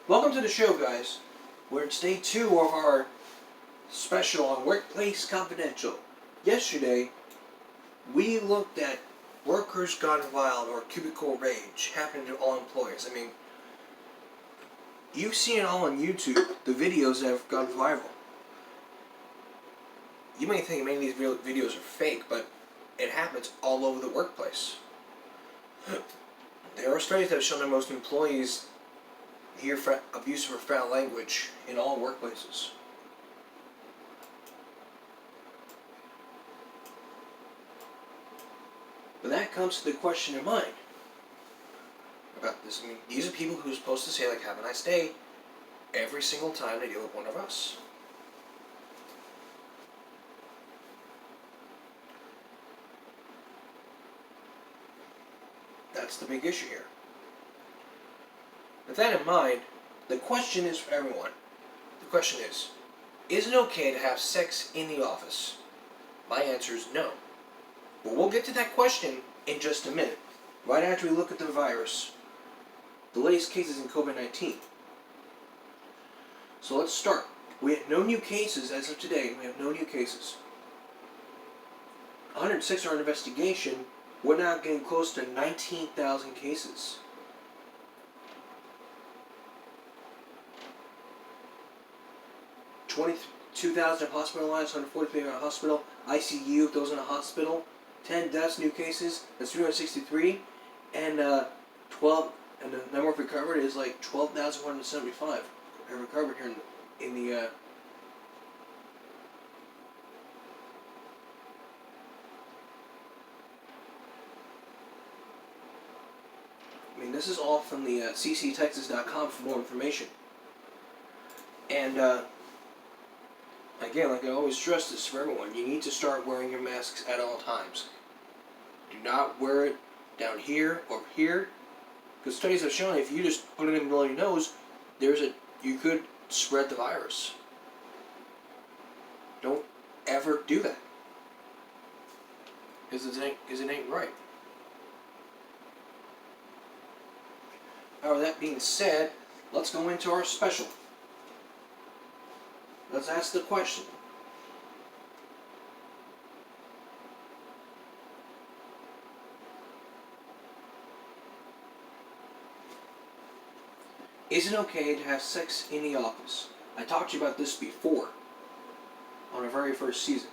Welcome to the show, guys. We're at day 2 of our special on Workplace Confidential. Yesterday, we looked at workers gone wild or cubicle rage happening to all employees. I mean, you've seen it all on YouTube, the videos that have gone viral. You may think many of these videos are fake, but it happens all over the workplace. There are studies that have shown that most employees hear abusive or foul language in all workplaces. But that comes to the question in mind about this. I mean, these are people who are supposed to say, like, have a nice day every single time they deal with one of us. That's the big issue here. With that in mind, the question is for everyone. The question is it okay to have sex in the office? My answer is no. But we'll get to that question in just a minute, right after we look at the virus, the latest cases in COVID-19. So let's start. We have no new cases as of today. We have no new cases. 106 are under investigation. We're now getting close to 19,000 cases. $22,000 hospitalized, 143 in a hospital, ICU, those in a hospital, 10 deaths, new cases, that's 363, and 12, and the number of recovered is like 12,175 have recovered here in the I mean, this is all from the cctexas.com for more information. And again, like I always stress this for everyone, you need to start wearing your masks at all times. Do not wear it down here or here, because studies have shown if you just put it in below your nose, you could spread the virus. Don't ever do that, because it ain't right. However, that being said, let's go into our special. Let's ask the question. Is it okay to have sex in the office? I talked to you about this before, on our very first season.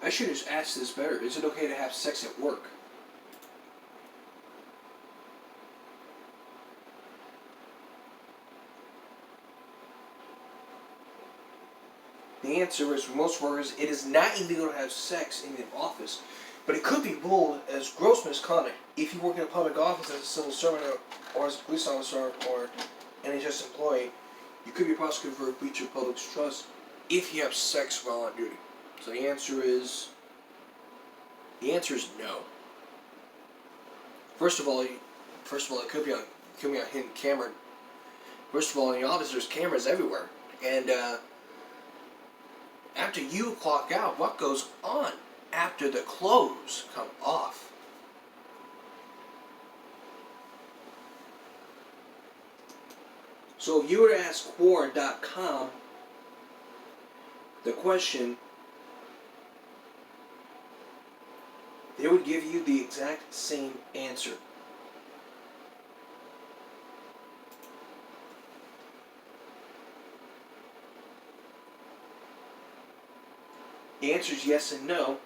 I should have asked this better. Is it okay to have sex at work? The answer is, for most workers, it is not illegal to have sex in the office, but it could be ruled as gross misconduct if you work in a public office as a civil servant or as a police officer or NHS employee. You could be prosecuted for a breach of public trust if you have sex while on duty. So the answer is no. First of all, it could be on hidden camera. First of all, in the office, there's cameras everywhere, and after you clock out, what goes on after the clothes come off? So if you were to ask Quora.com the question, they would give you the exact same answer. The answer is yes and no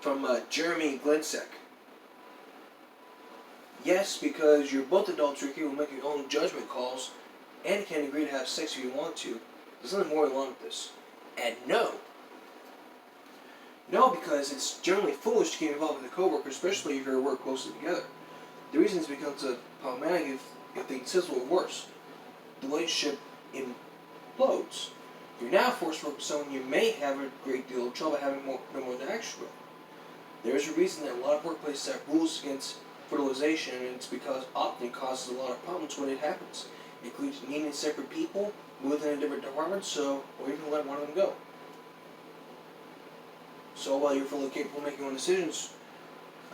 from Jeremy Glensek. Yes, because you're both adults, you're capable of making your own judgment calls and can agree to have sex if you want to. There's nothing more along with this. And no. No, because it's generally foolish to get involved with a coworker, especially if you work closely together. The reason is because of problematic if they sizzle or worse. The relationship implodes. If you're now forced to work with someone you may have a great deal of trouble having no more interaction with. There's a reason that a lot of workplaces have rules against fertilization, and it's because often it causes a lot of problems when it happens. It includes needing separate people within a different department, or even let one of them go. So while you're fully capable of making your own decisions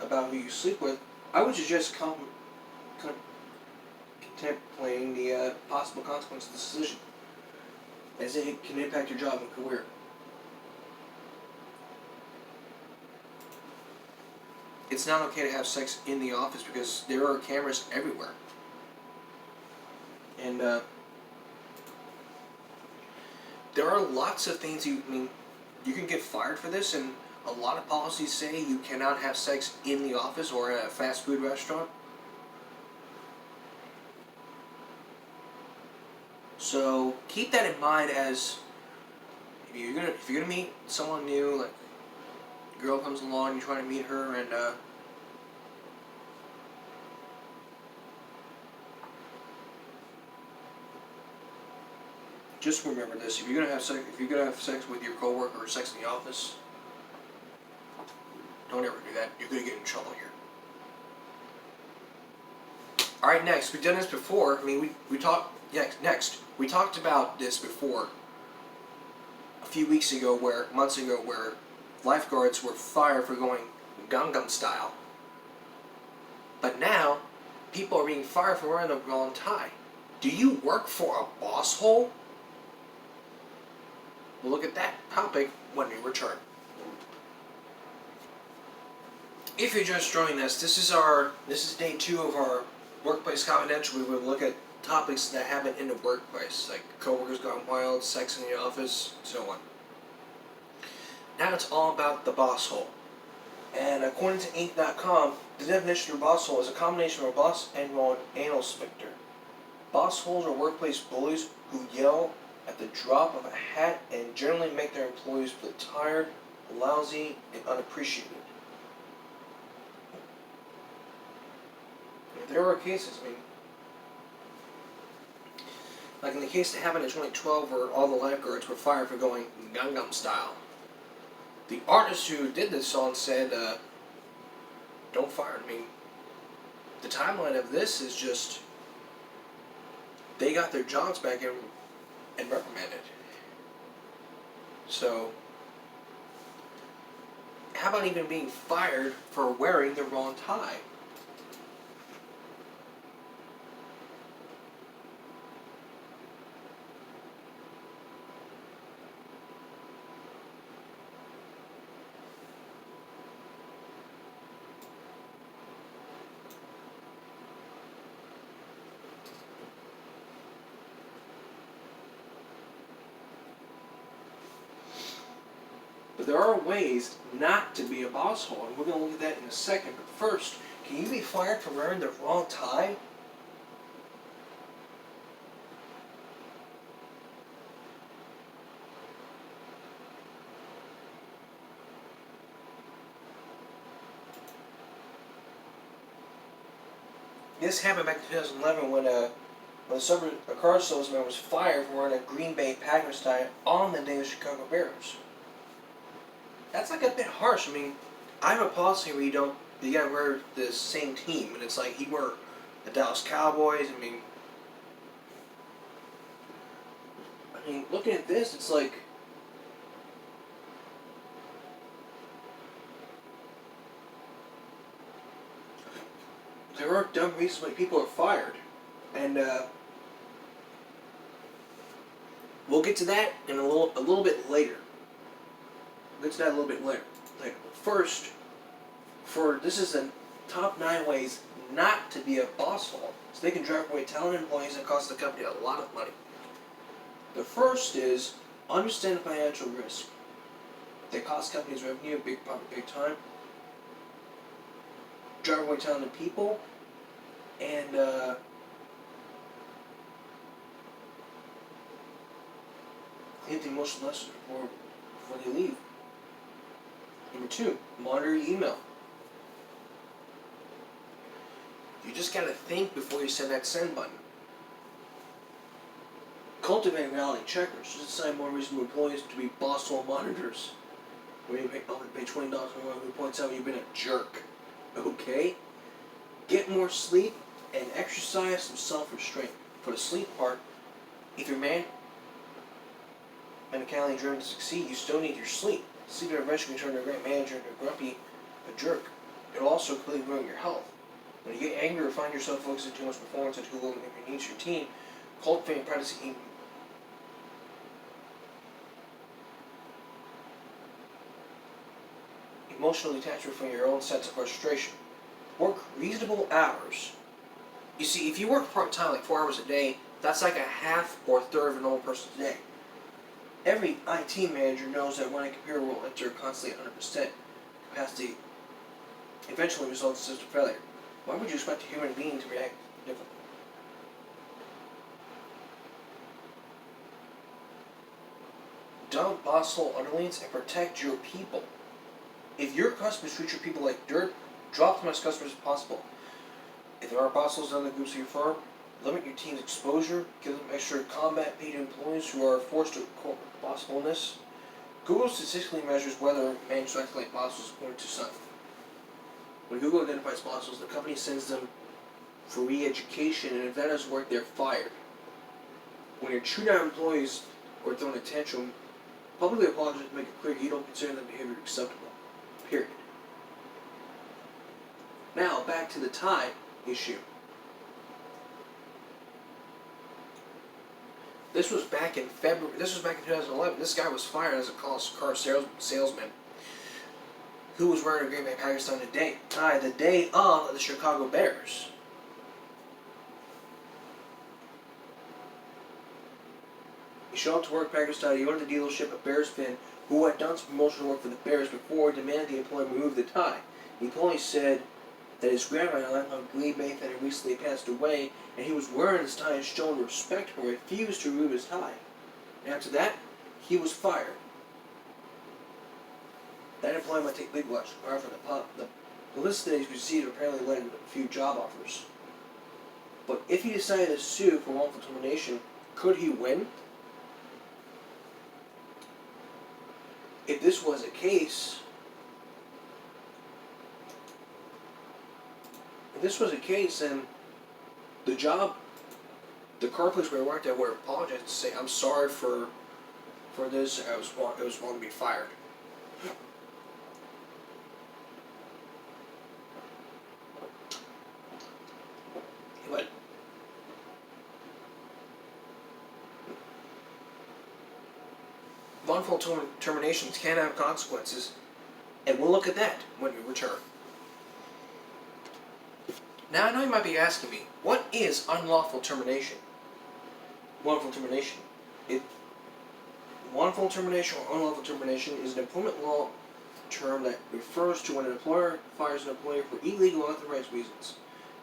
about who you sleep with, I would suggest contemplating the possible consequences of the decision, as it can impact your job and career. It's not okay to have sex in the office because there are cameras everywhere. And there are lots of things you can get fired for this, and a lot of policies say you cannot have sex in the office or at a fast food restaurant. So keep that in mind as if you're gonna meet someone new, like a girl comes along, you try to meet her, and just remember this: if you're gonna have sex with your coworker or sex in the office, don't ever do that. You're gonna get in trouble here. All right, next, we've done this before. We talked. Yeah, next, we talked about this before a few months ago, where lifeguards were fired for going Gangnam style. But now, people are being fired for wearing the wrong tie. Do you work for a boss hole? We'll look at that topic when we return. If you're just joining us, this is day 2 of our Workplace Confidential. We will look at topics that happen in the workplace, like coworkers gone wild, sex in the office, so on. Now it's all about the boss hole. And according to Inc.com, the definition of a boss hole is a combination of a boss and an anal sphincter. Boss holes are workplace bullies who yell at the drop of a hat and generally make their employees feel tired, lousy, and unappreciated. There are cases, like in the case that happened in 2012 where all the lifeguards were fired for going Gangnam style. The artist who did this song said, don't fire me. The timeline of this is just, they got their jobs back and reprimanded. So, how about even being fired for wearing the wrong tie? But there are ways not to be a boss hole, and we're going to look at that in a second. But first, can you be fired for wearing the wrong tie? This happened back in 2011 when a car salesman was fired for wearing a Green Bay Packers tie on the day of the Chicago Bears. That's like a bit harsh. I have a policy where you gotta wear the same team, and it's like he wore the Dallas Cowboys. Looking at this, it's like there are dumb reasons why people are fired, and we'll get to that in a little bit later. We'll get to that a little bit later. First, this is the top 9 ways not to be a boss hole, so they can drive away talented employees and cost the company a lot of money. The first is understand financial risk. They cost companies revenue, big time. Drive away talented people, and hit the emotional lesson before they leave. Number 2, monitor your email. You just gotta think before you send that send button. Cultivate reality checkers. Just assign more reasonable employees to be boss hole monitors. When you pay $20 for one who points out you've been a jerk. Okay? Get more sleep and exercise some self-restraint. For the sleep part, if you're mechanically driven to succeed, you still need your sleep. Sleep will eventually turn to a great manager and a jerk. It'll also clearly ruin your health. When you get angry or find yourself focusing too much performance on too little of your needs, your team, cultivate and practice emotional detachment from your own sense of frustration. Work reasonable hours. You see, if you work part-time, like 4 hours a day, that's like a half or a third of a normal person's day. Every IT manager knows that when a computer will enter constantly at 100% capacity, eventually results in system failure. Why would you expect a human being to react differently? Don't bossle underlings and protect your people. If your customers treat your people like dirt, drop them as customers as possible. If there are bosses in the groups of your firm, limit your team's exposure, give them extra combat paid employees who are forced to quote bossfulness. Google statistically measures whether managers act like bosses according to some. When Google identifies bosses, the company sends them for re-education, and if that doesn't work, they're fired. When you're treating out employees or throwing a tantrum, publicly apologize to make it clear you don't consider that behavior acceptable. Period. Now, back to the tie issue. This was back in February. This was back in 2011. This guy was fired as a car salesman who was wearing a Green Bay Packers tie the day of the Chicago Bears. He showed up to work Packers tie. He went to the dealership, a Bears fan who had done some promotional work for the Bears before, demanded the employee remove the tie. The employee said that his grandma, a lifelong Green Bay fan, had recently passed away, and he was wearing his tie and showing respect but refused to remove his tie. And after that, he was fired. That employee might take legal action. However, the publicity he's received apparently led to a few job offers. But if he decided to sue for wrongful termination, could he win? If this was a case, then the car place where I worked at would apologize and say, "I'm sorry for this. It was wrong to be fired." But wrongful terminations can have consequences, and we'll look at that when we return. Now, I know you might be asking me, what is unlawful termination? Wrongful termination. Wrongful termination or unlawful termination is an employment law term that refers to when an employer fires an employee for illegal or unauthorized reasons.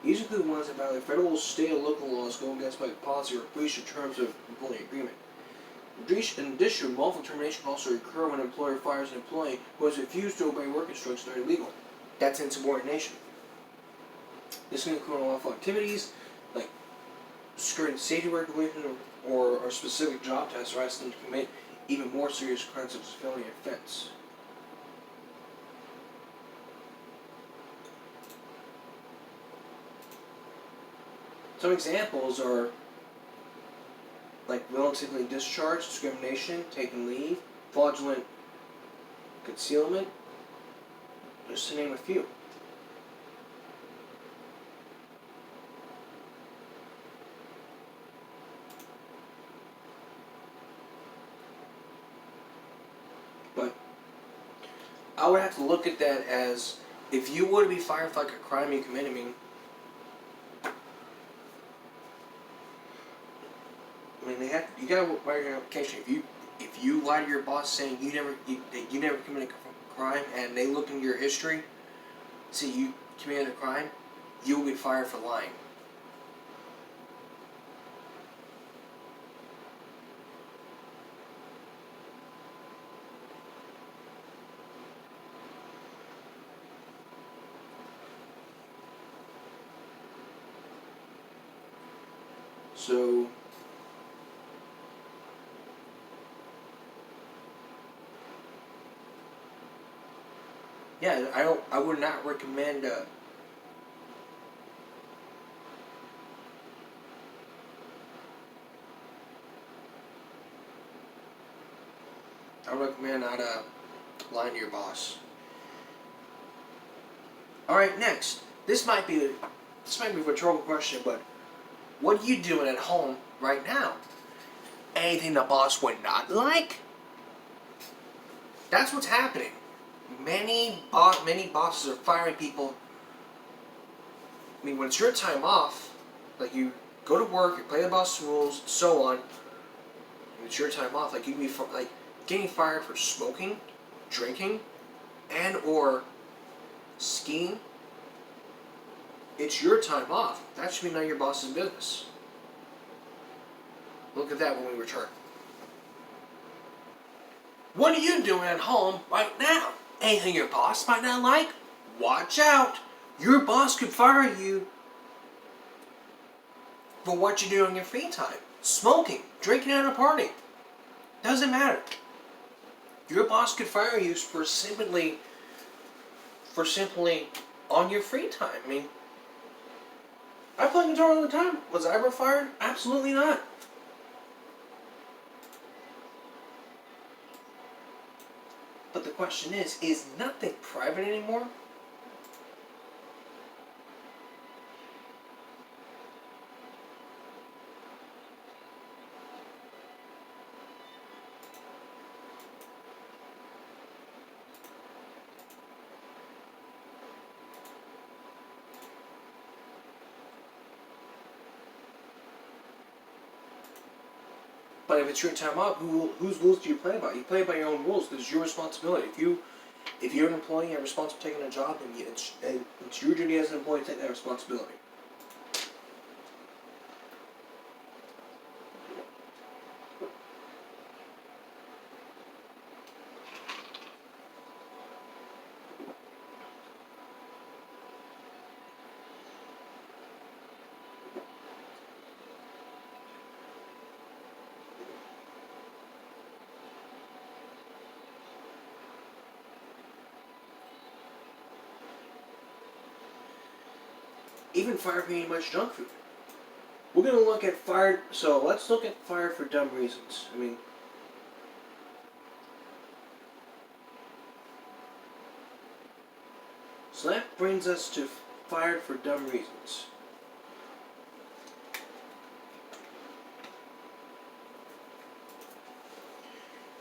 These include ones that violate federal, state, or local laws, go against public policy, or breach of terms of employee agreement. In addition, wrongful termination can also occur when an employer fires an employee who has refused to obey work instructions that are illegal. That's insubordination. This can include unlawful activities like skirting safety regulations or specific job tasks, or asking them to commit even more serious crimes such as felony offense. Some examples are like relatively discharge, discrimination, taking leave, fraudulent concealment, just to name a few. But I would have to look at that as, if you were to be fired for like a crime you committed, you gotta write your application. If you lie to your boss saying you never committed a crime, and they look into your history, see you committed a crime, you will be fired for lying. So yeah, I would not recommend. I would recommend not lying to your boss. All right, next. This might be a rhetorical question, but what are you doing at home right now? Anything the boss would not like? That's what's happening. Many bosses are firing people. I mean, when it's your time off, like you go to work, you play the boss rules, so on. When it's your time off, like you can be like getting fired for smoking, drinking, and or skiing. It's your time off. That should be none of your boss's business. Look at that when we return. What are you doing at home right now? Anything your boss might not like? Watch out! Your boss could fire you for what you do on your free time. Smoking, drinking at a party. Doesn't matter. Your boss could fire you for simply on your free time. I mean, I play guitar all the time. Was I ever fired? Absolutely not. But the question is nothing private anymore? But if it's your time off, whose rules do you play by? You play by your own rules because it's your responsibility. If you're an employee and you're responsible for taking a job, then it's your duty as an employee to take that responsibility. Even fired for eating much junk food. We're going to look at fired. So let's look at fired for dumb reasons. I mean, so that brings us to fired for dumb reasons.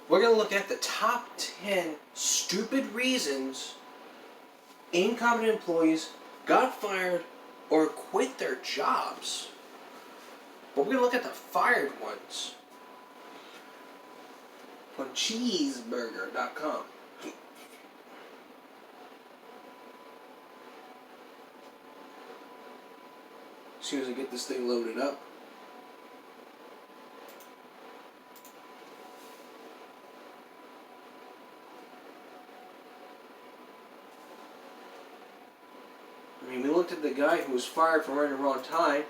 We're going to look at the top 10 stupid reasons incompetent employees got fired or quit their jobs. But we're going to look at the fired ones from cheeseburger.com. As soon as I get this thing loaded up. I mean, we looked at the guy who was fired for wearing the wrong tie.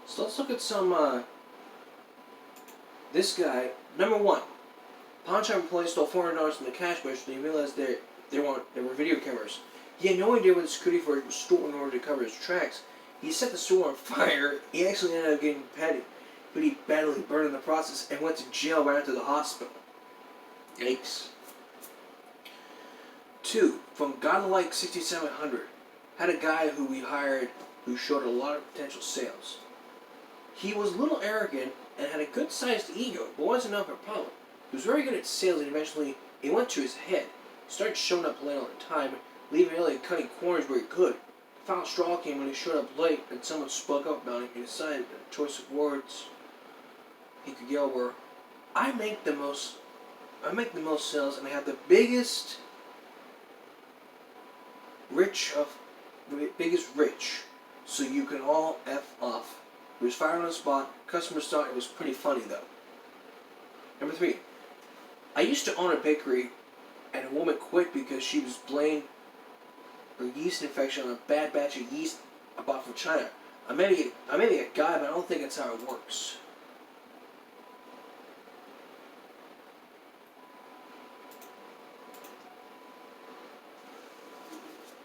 So let's look at some, this guy, number one, pawn shop employee stole $400 from the cash register and he realized there were video cameras. He had no idea what the security force was stolen in order to cover his tracks. He set the store on fire. He actually ended up getting pretty badly burned in the process and went to jail right after the hospital. Yikes. 2. From Godlike 6700. Had a guy who we hired who showed a lot of potential sales. He was a little arrogant and had a good-sized ego, but wasn't enough of a problem. He was very good at sales and eventually it went to his head. He started showing up late all the time, leaving early and cutting corners where he could. The final straw came when he showed up late and someone spoke up about him. He decided that the choice of words he could yell were, I make the most sales and I have the biggest rich, so you can all F off. He was fired on the spot. Customers thought it was pretty funny though. Number 3. I used to own a bakery and a woman quit because she was blamed or yeast infection on a bad batch of yeast I bought from China. I may be a guy, but I don't think that's how it works.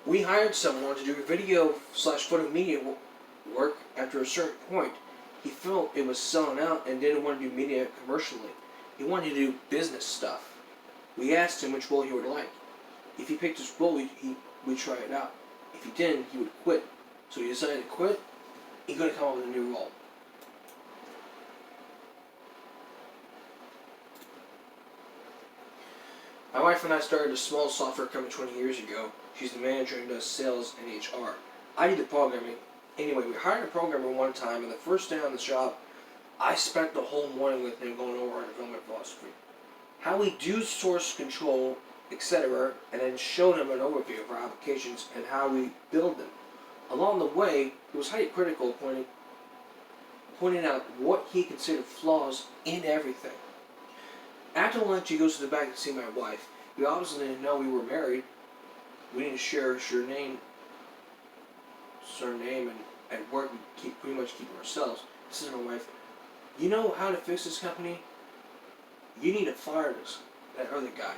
We hired someone to do video/photo media work. After a certain point, he felt it was selling out and didn't want to do media commercially. He wanted to do business stuff. We asked him which role he would like. If he picked his role, we'd try it out. If he didn't, he would quit. So he decided to quit. He couldn't come up with a new role. My wife and I started a small software company 20 years ago. She's the manager and does sales and HR. I do the programming. Anyway, we hired a programmer one time, and the first day on the job, I spent the whole morning with him going over our development philosophy, how we do source control, etc., and then showed him an overview of our applications and how we build them. Along the way, he was highly critical, pointing out what he considered flaws in everything. After lunch, he goes to the back to see my wife. He obviously didn't know we were married. We didn't share surname, and at work we pretty much keep it ourselves. He says to my wife, "You know how to fix this company? You need to fire that other guy."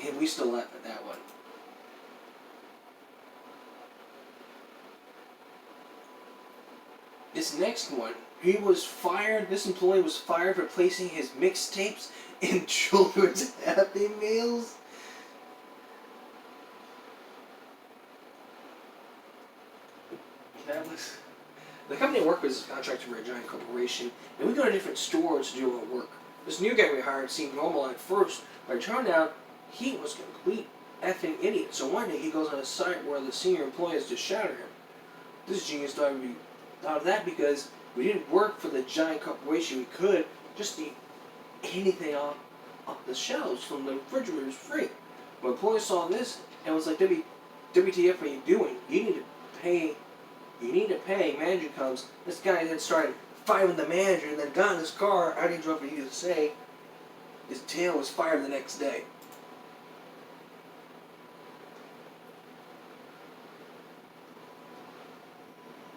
And we still laugh at that one. This next one, this employee was fired for placing his mixtapes in children's Happy Meals. The company I work with is a contractor for a giant corporation, and we go to different stores to do our work. This new guy we hired seemed normal at first, but it turned out he was a complete effing idiot. So one day he goes on a site where the senior employees just shout at him. This genius thought of that because we didn't work for the giant corporation. We could just eat anything off the shelves from the refrigerators free. When employees saw this and was like, WTF are you doing? You need to pay. Manager comes. This guy then started fighting with the manager and then got in his car. I didn't drop what he to say. His tail was fired the next day.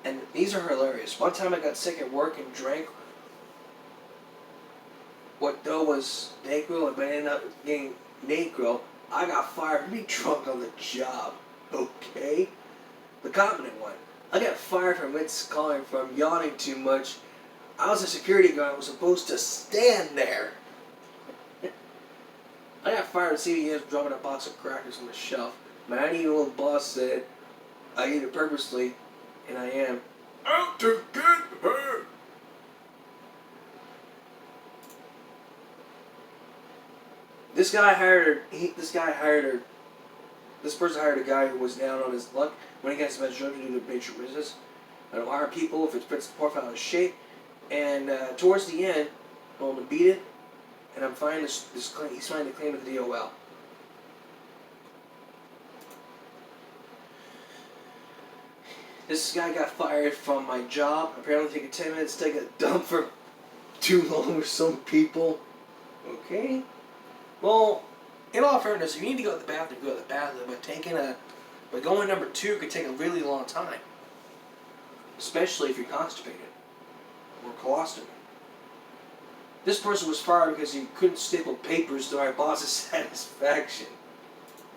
And these are hilarious. One time I got sick at work and drank what though was NyQuil, but ended up getting NyQuil. I got fired for being drunk on the job. Okay? The competent one. I got fired from calling from yawning too much. I was a security guard. I was supposed to stand there. I got fired at CVS dropping a box of crackers on the shelf. My 90-year-old boss said I ate it purposely, and I am out to get her. This person hired a guy who was down on his luck when he gets his best job to do the major business. I don't hire people if it fits the profile of shape. And towards the end, I want to beat it, and I'm finding he's finding the claim of the DOL. This guy got fired from my job. Apparently taking 10 minutes to take a dump for too long with some people. Okay. Well, in all fairness, if you need to go to the bathroom, go to the bathroom. But going number 2 could take a really long time. Especially if you're constipated. Or colostomy. This person was fired because he couldn't staple papers to our boss's satisfaction.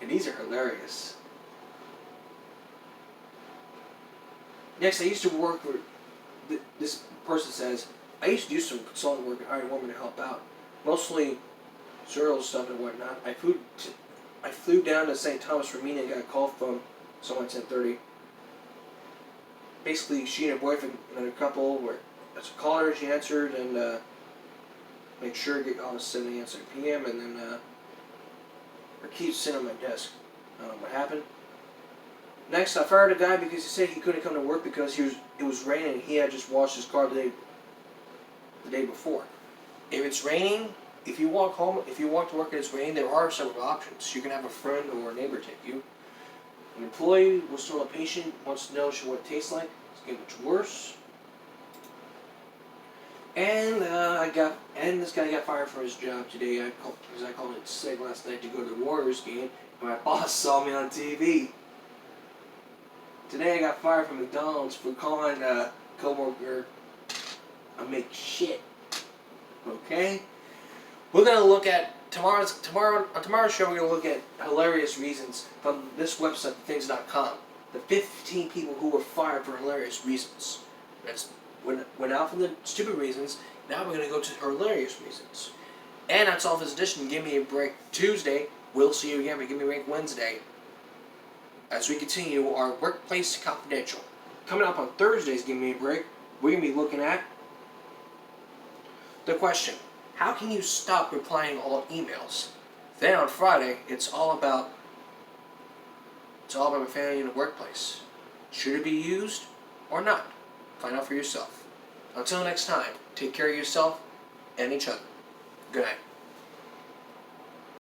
And these are hilarious. Next, I used to work for, this person says, I used to do some consulting work and hire a woman to help out. Mostly cereal stuff and whatnot. I flew down to St. Thomas for a meeting and got a call from someone at 10:30. Basically, she and her boyfriend, another couple, were, I called her, she answered, and made sure to get all the 7 a.m. 7 p.m. and then her keys sitting on my desk. I don't know what happened. Next, I fired a guy because he said he couldn't come to work because it was raining and he had just washed his car the day before. If it's raining, if you walk to work and it's raining, there are several options. You can have a friend or a neighbor take you. An employee was told a patient wants to know what it tastes like. It's getting much worse. And this guy got fired from his job today. Because I called it sick last night to go to the Warriors game, and my boss saw me on TV. Today I got fired from McDonald's for calling a coworker a McShit. Okay? We're gonna look at on tomorrow's show. We're gonna look at hilarious reasons from this website, things.com. The 15 people who were fired for hilarious reasons. That's went out for the stupid reasons. Now we're gonna go to hilarious reasons. And that's all for this edition. Give Me a Break Tuesday. We'll see you again for Give Me a Break Wednesday, as we continue our Workplace Confidential. Coming up on Thursday's Give Me a Break, we're going to be looking at the question, how can you stop replying all emails? Then on Friday, it's all about profanity in the workplace. Should it be used or not? Find out for yourself. Until next time, take care of yourself and each other. Good night.